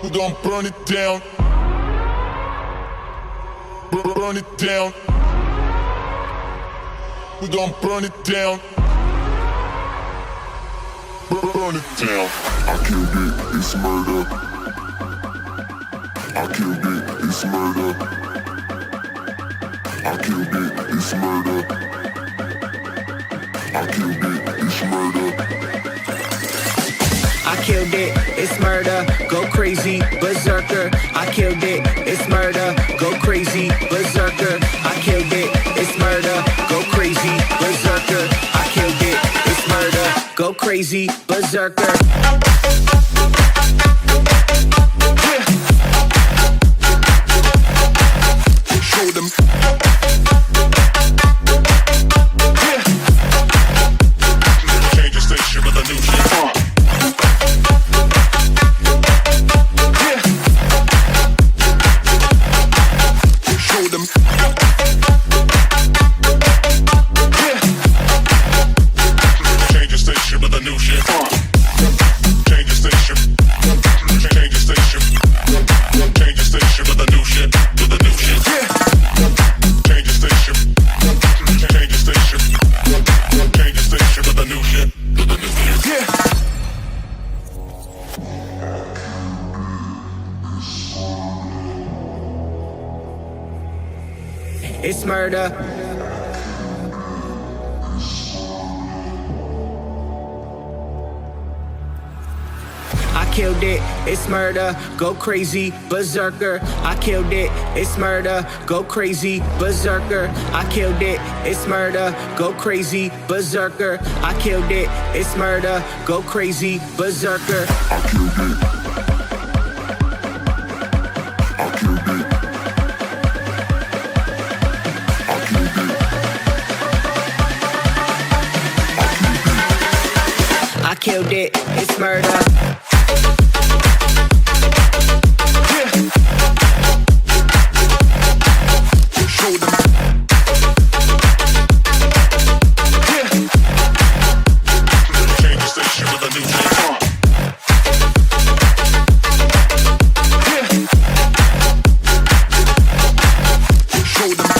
We gon' burn it down. Burn it down. We gon' burn it down. Burn it down. I killed it, it's murder. I killed it, it's murder. I killed it, it's murder. I killed it, it's murder. I killed it, it's murder, go crazy, berserker. I killed it, it's murder, go crazy, berserker. I killed it, it's murder, go crazy, berserker. I killed it, it's murder, go crazy, berserker. Show them. Change the station with a new shit. Show them. Change the station with a new shit. Change the station. Change the station. Change the station with a new shit. With a new shit. Change the station. Change the station. Change the station with a new shit. With a new shit. Yeah. It's murder. I killed it, it's murder, go crazy, berserker. I killed it, it's murder, go crazy, berserker. I killed it, it's murder, go crazy, berserker. I killed it, it's murder, go crazy, berserker. I killed it. I killed it. I killed it. I killed it, it's murder. Show them. Change the station with a new shit. Show them.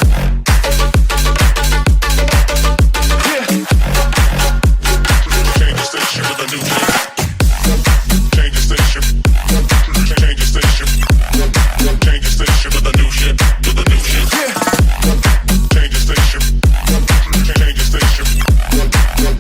Change the station with a new shit. Change the station. Change the station. Change the station with a new shit. With a new shit. Change the station. Change the station.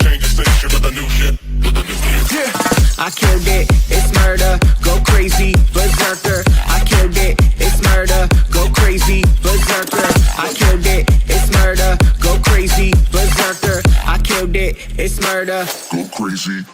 Change the station with a new shit. With a new shit. I killed it, it's murder, go crazy, berserker. I killed it, it's murder, go crazy, berserker. I killed it, it's murder, go crazy, berserker. I killed it, it's murder. Go crazy.